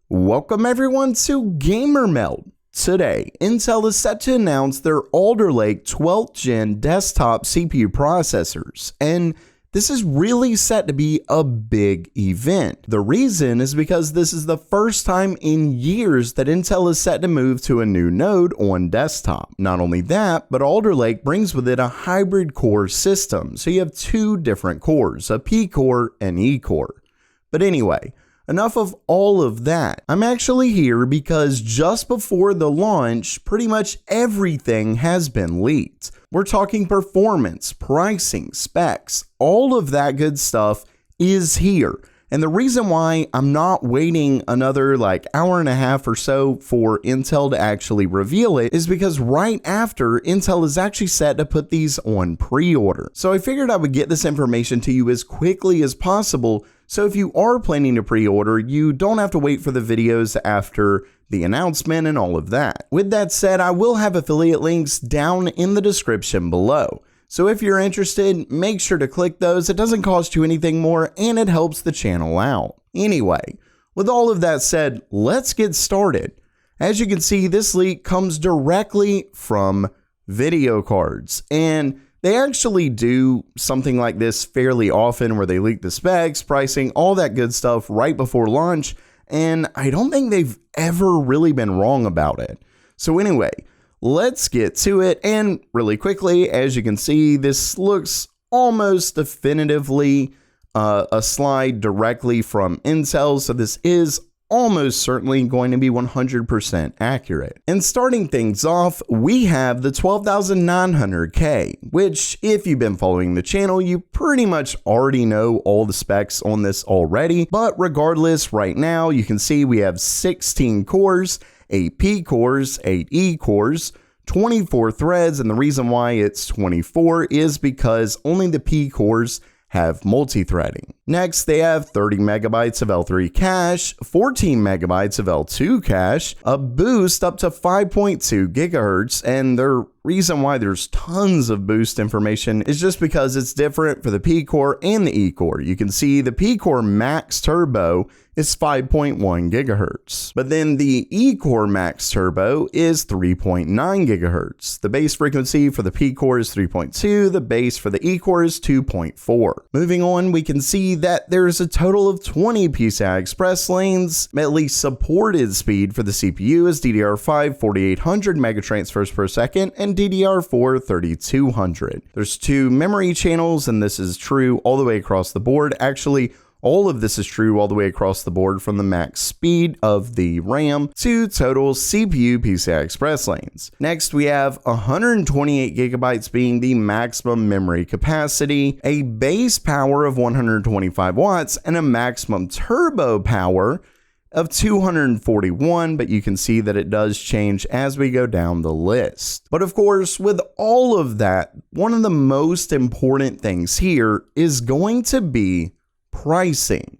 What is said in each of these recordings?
Welcome everyone to Gamer Meld. Today, Intel is set to announce their Alder Lake 12th Gen desktop CPU processors, and this is really set to be a big event. The reason is because this is the first time in years that Intel is set to move to a new node on desktop. Not only that, but Alder Lake brings with it a hybrid core system, so you have two different cores, a P-core and E-core. But anyway, enough of all of that. I'm actually here because just before the launch, pretty much everything has been leaked. We're talking performance, pricing, specs, all of that good stuff is here. And the reason why I'm not waiting another hour and a half or so for Intel to actually reveal it is because right after, Intel is actually set to put these on pre-order. So I figured I would get this information to you as quickly as possible, so if you are planning to pre-order, you don't have to wait for the videos after the announcement and all of that. With that said, I will have affiliate links down in the description below. So if you're interested, make sure to click those. It doesn't cost you anything more and it helps the channel out. Anyway, with all of that said, let's get started. As you can see, this leak comes directly from video cards, and they actually do something like this fairly often where they leak the specs, pricing, all that good stuff right before launch, and I don't think they've ever really been wrong about it. So anyway, let's get to it, and really quickly, as you can see, this looks almost definitively a slide directly from Intel, so this is almost certainly going to be 100% accurate. And starting things off, we have the 12900K, which if you've been following the channel, you pretty much already know all the specs on this already. But regardless, right now you can see we have 16 cores, 8 P cores, 8 E cores, 24 threads, and the reason why it's 24 is because only the P cores have multi-threading. Next, they have 30 megabytes of L3 cache, 14 megabytes of L2 cache, a boost up to 5.2 gigahertz, and the reason why there's tons of boost information is just because it's different for the P-core and the E-core. You can see the P-core max turbo is 5.1 gigahertz, but then the E-core max turbo is 3.9 gigahertz. The base frequency for the P-core is 3.2, the base for the E-core is 2.4. Moving on, we can see that there's a total of 20 PCI Express lanes. At least supported speed for the CPU is DDR5 4800 megatransfers per second and DDR4 3200. There's 2 memory channels, and this is true all the way across the board. Actually, all of this is true all the way across the board from the max speed of the RAM to total CPU PCI Express lanes. Next, we have 128 gigabytes being the maximum memory capacity, a base power of 125 watts, and a maximum turbo power of 241, but you can see that it does change as we go down the list. But of course, with all of that, one of the most important things here is going to be pricing.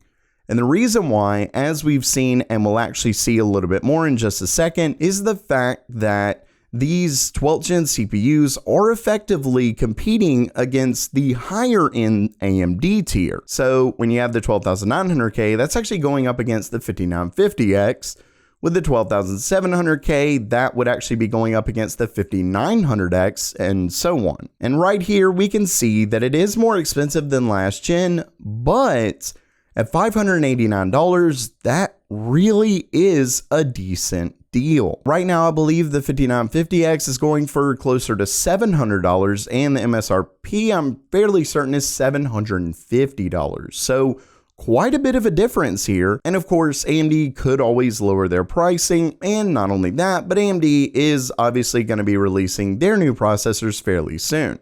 And the reason why, as we've seen and we'll actually see a little bit more in just a second, is the fact that these 12th gen CPUs are effectively competing against the higher end AMD tier. So when you have the 12900K, that's actually going up against the 5950X. With the 12700K, that would actually be going up against the 5900X and so on. And right here, we can see that it is more expensive than last gen, but at $589, that really is a decent deal. Right now, I believe the 5950X is going for closer to $700, and the MSRP, I'm fairly certain, is $750. So quite a bit of a difference here. And of course, AMD could always lower their pricing. And not only that, but AMD is obviously going to be releasing their new processors fairly soon.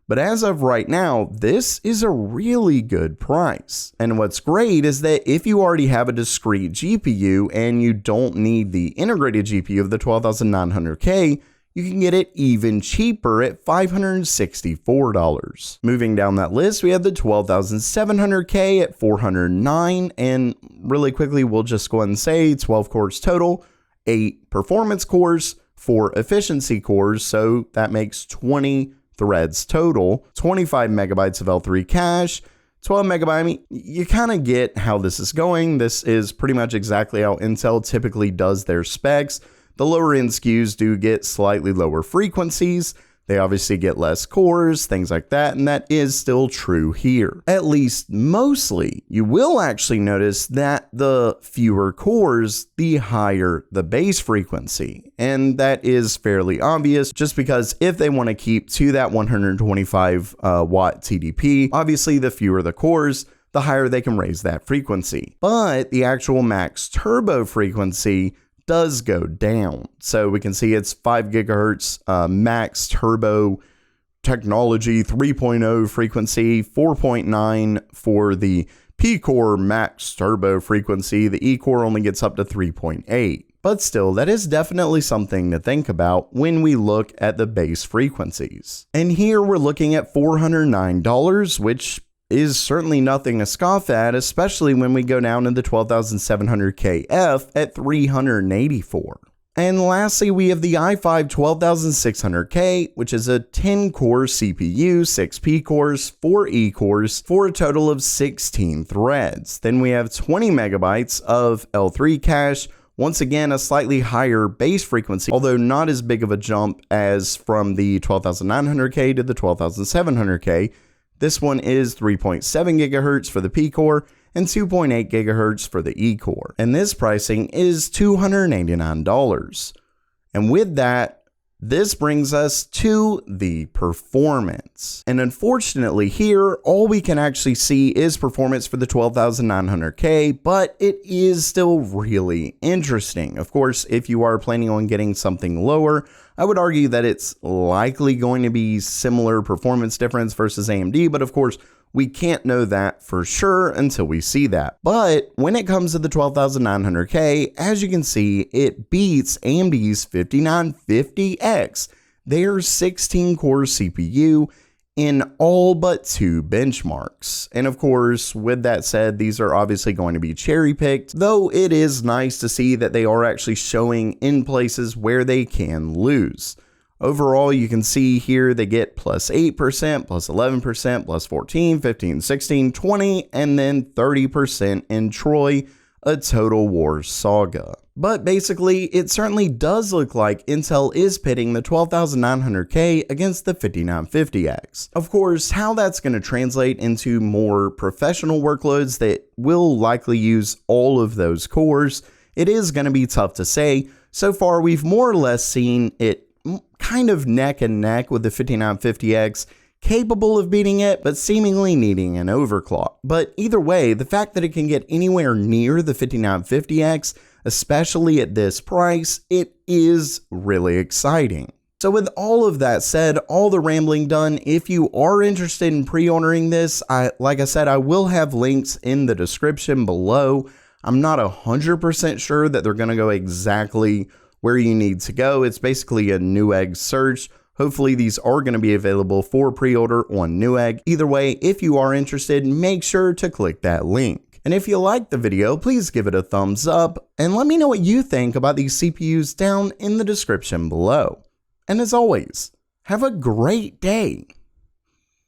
But as of right now, this is a really good price. And what's great is that if you already have a discrete GPU and you don't need the integrated GPU of the 12900K, you can get it even cheaper at $564. Moving down that list, we have the 12700K at $409, and really quickly, we'll just go ahead and say 12 cores total, 8 performance cores, 4 efficiency cores, so that makes 20 threads total, 25 megabytes of L3 cache, 12 megabyte, I mean, you kind of get how this is going. This is pretty much exactly how Intel typically does their specs. The lower end SKUs do get slightly lower frequencies. They obviously get less cores, things like that, and that is still true here. At least mostly. You will actually notice that the fewer cores, the higher the base frequency. And that is fairly obvious just because if they want to keep to that 125 watt TDP, obviously the fewer the cores, the higher they can raise that frequency. But the actual max turbo frequency does go down. So we can see it's 5 gigahertz max turbo technology 3.0 frequency, 4.9 for the P-Core max turbo frequency. The E-Core only gets up to 3.8. But still, that is definitely something to think about when we look at the base frequencies. And here we're looking at $409, which is certainly nothing to scoff at, especially when we go down to the 12700KF at $384. And lastly, we have the i5 12600K, which is a 10-core CPU, 6 P-cores, 4 E-cores, for a total of 16 threads. Then we have 20 megabytes of L3 cache, once again a slightly higher base frequency, although not as big of a jump as from the 12900K to the 12700K. This one is 3.7 gigahertz for the P-Core and 2.8 gigahertz for the E-Core. And this pricing is $289. And with that, this brings us to the performance. And unfortunately here, all we can actually see is performance for the 12900K, but it is still really interesting. Of course, if you are planning on getting something lower, I would argue that it's likely going to be similar performance difference versus AMD, but of course, we can't know that for sure until we see that. But when it comes to the 12900K, as you can see, it beats AMD's 5950X, their 16-core CPU, in all but 2 benchmarks. And of course, with that said, these are obviously going to be cherry-picked, though it is nice to see that they are actually showing in places where they can lose. Overall, you can see here they get plus 8%, plus 11%, plus 14, 15, 16, 20, and then 30% in Troy, a Total War saga. But basically, it certainly does look like Intel is pitting the 12900K against the 5950X. Of course, how that's going to translate into more professional workloads that will likely use all of those cores, it is going to be tough to say. So far, we've more or less seen it kind of neck and neck with the 5950X, capable of beating it, but seemingly needing an overclock. But either way, the fact that it can get anywhere near the 5950X, especially at this price, it is really exciting. So with all of that said, all the rambling done, if you are interested in pre-ordering this, like I said, I will have links in the description below. I'm not 100% sure that they're going to go exactly where you need to go. It's basically a Newegg search. Hopefully these are going to be available for pre-order on Newegg. Either way, if you are interested, make sure to click that link. And if you liked the video, please give it a thumbs up and let me know what you think about these CPUs down in the description below. And as always, have a great day.